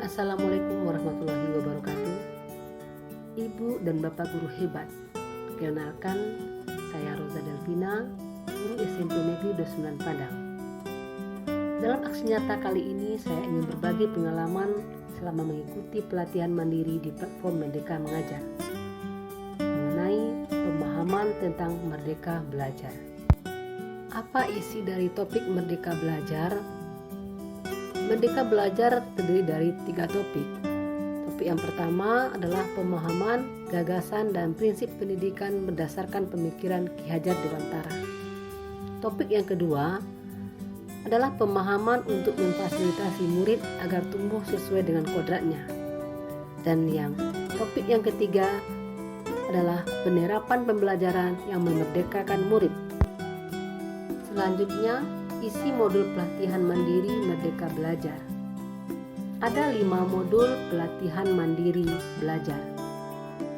Assalamualaikum warahmatullahi wabarakatuh. Ibu dan Bapak guru hebat, perkenalkan saya Roza Delvina, guru SMP Negeri 29 Padang. Dalam aksi nyata kali ini saya ingin berbagi pengalaman selama mengikuti pelatihan mandiri di platform Merdeka Mengajar mengenai pemahaman tentang Merdeka Belajar. Apa isi dari topik Merdeka Belajar? Merdeka Belajar terdiri dari 3 topik. Topik yang pertama adalah pemahaman, gagasan, dan prinsip pendidikan berdasarkan pemikiran Ki Hajar Dewantara. Topik yang kedua adalah pemahaman untuk memfasilitasi murid agar tumbuh sesuai dengan kodratnya. Dan topik yang ketiga adalah penerapan pembelajaran yang memerdekakan murid. Selanjutnya, isi modul pelatihan mandiri Merdeka Belajar. Ada 5 modul pelatihan mandiri belajar.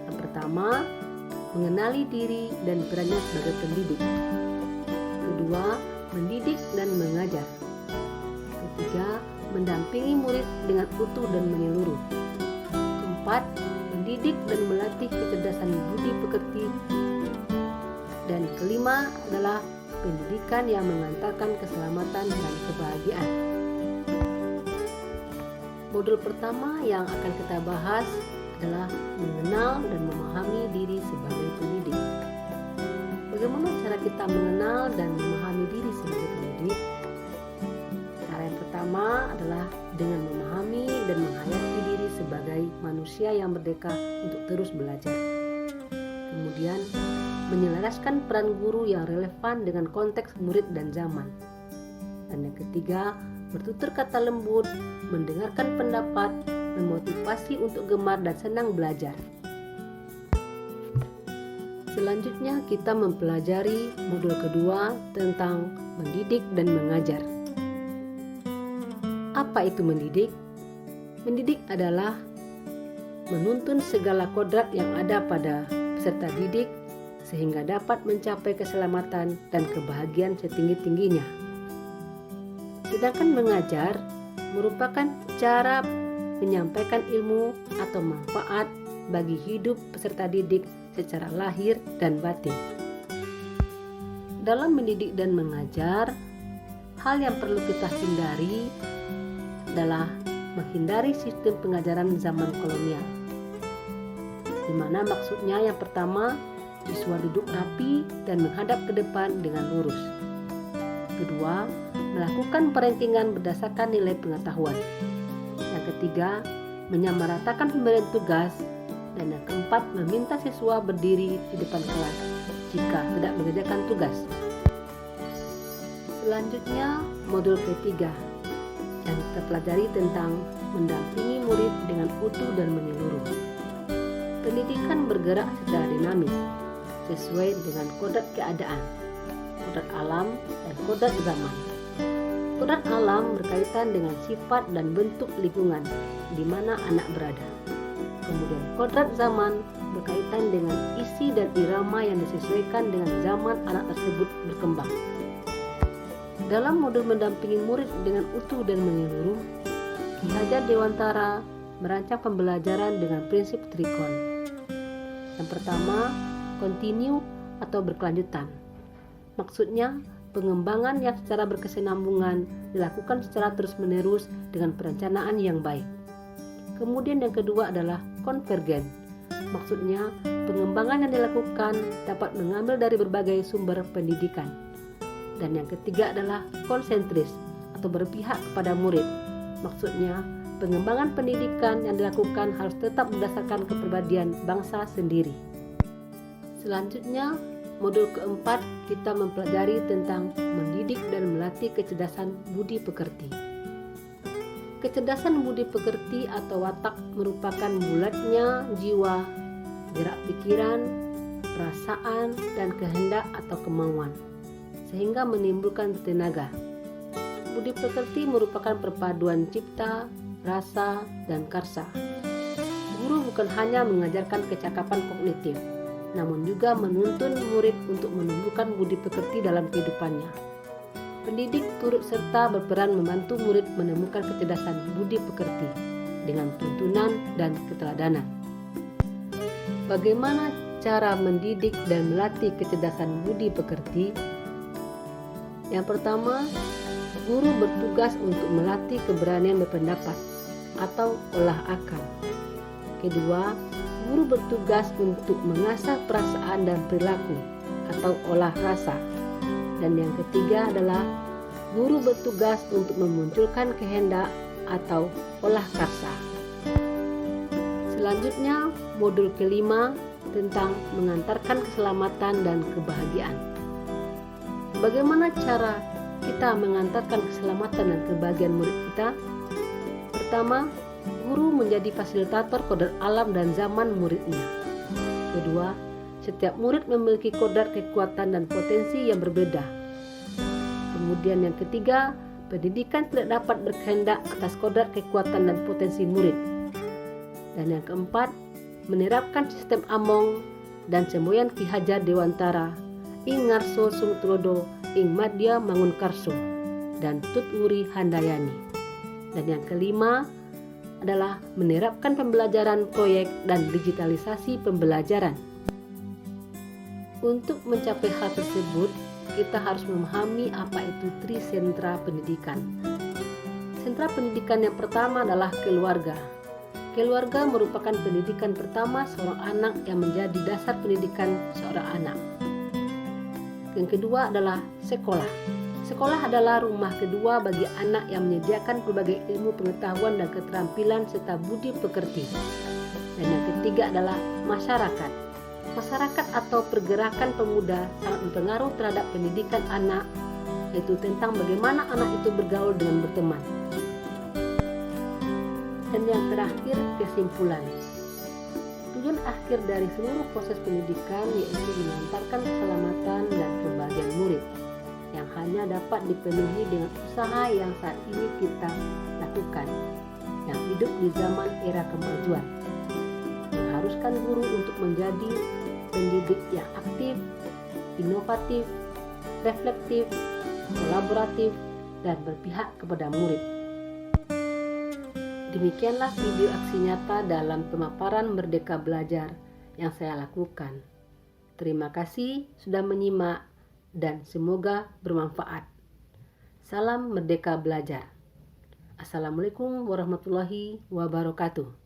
Yang pertama, mengenali diri dan perannya sebagai pendidik. Kedua, mendidik dan mengajar. Ketiga, mendampingi murid dengan utuh dan menyeluruh. Keempat, mendidik dan melatih kecerdasan budi pekerti. Dan kelima adalah pendidikan yang mengantarkan keselamatan dan kebahagiaan. Modul pertama yang akan kita bahas adalah mengenal dan memahami diri sebagai pendidik. Bagaimana cara kita mengenal dan memahami diri sebagai pendidik? Cara yang pertama adalah dengan memahami dan menghayati diri sebagai manusia yang merdeka untuk terus belajar. Kemudian, menyelaraskan peran guru yang relevan dengan konteks murid dan zaman. Dan yang ketiga, bertutur kata lembut, mendengarkan pendapat, memotivasi untuk gemar dan senang belajar. Selanjutnya kita mempelajari modul kedua tentang mendidik dan mengajar. Apa itu mendidik? Mendidik adalah menuntun segala kodrat yang ada pada peserta didik sehingga dapat mencapai keselamatan dan kebahagiaan setinggi-tingginya. Sedangkan mengajar merupakan cara menyampaikan ilmu atau manfaat bagi hidup peserta didik secara lahir dan batin. Dalam mendidik dan mengajar, hal yang perlu kita hindari adalah menghindari sistem pengajaran zaman kolonial, di mana maksudnya yang pertama, siswa duduk rapi dan menghadap ke depan dengan lurus. Kedua, melakukan perankingan berdasarkan nilai pengetahuan. Yang ketiga, menyamaratakan pemberian tugas. Dan yang keempat, meminta siswa berdiri di depan kelas jika tidak mengerjakan tugas. Selanjutnya, modul ketiga yang kita pelajari tentang mendampingi murid dengan utuh dan menyeluruh. Pendidikan bergerak secara dinamis sesuai dengan kodrat keadaan, kodrat alam, dan kodrat zaman. Kodrat alam berkaitan dengan sifat dan bentuk lingkungan di mana anak berada. Kemudian kodrat zaman berkaitan dengan isi dan irama yang disesuaikan dengan zaman anak tersebut berkembang. Dalam modul mendampingi murid dengan utuh dan menyeluruh, Ki Hajar Dewantara merancang pembelajaran dengan prinsip trikon. Yang pertama, kontinu atau berkelanjutan. Maksudnya, pengembangan yang secara berkesinambungan dilakukan secara terus-menerus dengan perencanaan yang baik. Kemudian yang kedua adalah konvergen. Maksudnya, pengembangan yang dilakukan dapat mengambil dari berbagai sumber pendidikan. Dan yang ketiga adalah konsentris atau berpihak kepada murid. Maksudnya, pengembangan pendidikan yang dilakukan harus tetap berdasarkan kepribadian bangsa sendiri. Selanjutnya, modul keempat kita mempelajari tentang mendidik dan melatih kecerdasan budi pekerti. Kecerdasan budi pekerti atau watak merupakan bulatnya jiwa, gerak pikiran, perasaan, dan kehendak atau kemauan, sehingga menimbulkan tenaga. Budi pekerti merupakan perpaduan cipta, rasa, dan karsa. Guru bukan hanya mengajarkan kecakapan kognitif, namun juga menuntun murid untuk menumbuhkan budi pekerti dalam kehidupannya. Pendidik turut serta berperan membantu murid menemukan kecerdasan budi pekerti dengan tuntunan dan keteladanan. Bagaimana cara mendidik dan melatih kecerdasan budi pekerti? Yang pertama, guru bertugas untuk melatih keberanian berpendapat atau olah akal. Kedua, guru bertugas untuk mengasah perasaan dan perilaku atau olah rasa. Dan yang ketiga adalah guru bertugas untuk memunculkan kehendak atau olah karsa. Selanjutnya, modul kelima tentang mengantarkan keselamatan dan kebahagiaan. Bagaimana cara kita mengantarkan keselamatan dan kebahagiaan murid kita? Pertama, guru menjadi fasilitator kodrat alam dan zaman muridnya. Kedua, setiap murid memiliki kodrat kekuatan dan potensi yang berbeda. Kemudian yang ketiga, pendidikan tidak dapat berkehendak atas kodrat kekuatan dan potensi murid. Dan yang keempat, menerapkan sistem Among dan semboyan Ki Hajar Dewantara, ing ngarso sung tulodo ing madya mangun karso, dan Tut Wuri Handayani. Dan yang kelima adalah menerapkan pembelajaran proyek dan digitalisasi pembelajaran. Untuk mencapai hal tersebut, kita harus memahami apa itu trisentra pendidikan. Sentra pendidikan yang pertama adalah keluarga. Keluarga merupakan pendidikan pertama seorang anak yang menjadi dasar pendidikan seorang anak. Yang kedua adalah sekolah. Sekolah adalah rumah kedua bagi anak yang menyediakan berbagai ilmu pengetahuan dan keterampilan serta budi pekerti. Dan yang ketiga adalah masyarakat. Masyarakat atau pergerakan pemuda sangat berpengaruh terhadap pendidikan anak, yaitu tentang bagaimana anak itu bergaul dengan berteman. Dan yang terakhir, kesimpulan. Tujuan akhir dari seluruh proses pendidikan yaitu mengantarkan keselamatan dan kebahagiaan murid yang hanya dapat dipenuhi dengan usaha yang saat ini kita lakukan, yang hidup di zaman era kemajuan, mengharuskan guru untuk menjadi pendidik yang aktif, inovatif, reflektif, kolaboratif, dan berpihak kepada murid. Demikianlah video aksi nyata dalam pemaparan Merdeka Belajar yang saya lakukan. Terima kasih sudah menyimak dan semoga bermanfaat. Salam Merdeka Belajar. Assalamualaikum warahmatullahi wabarakatuh.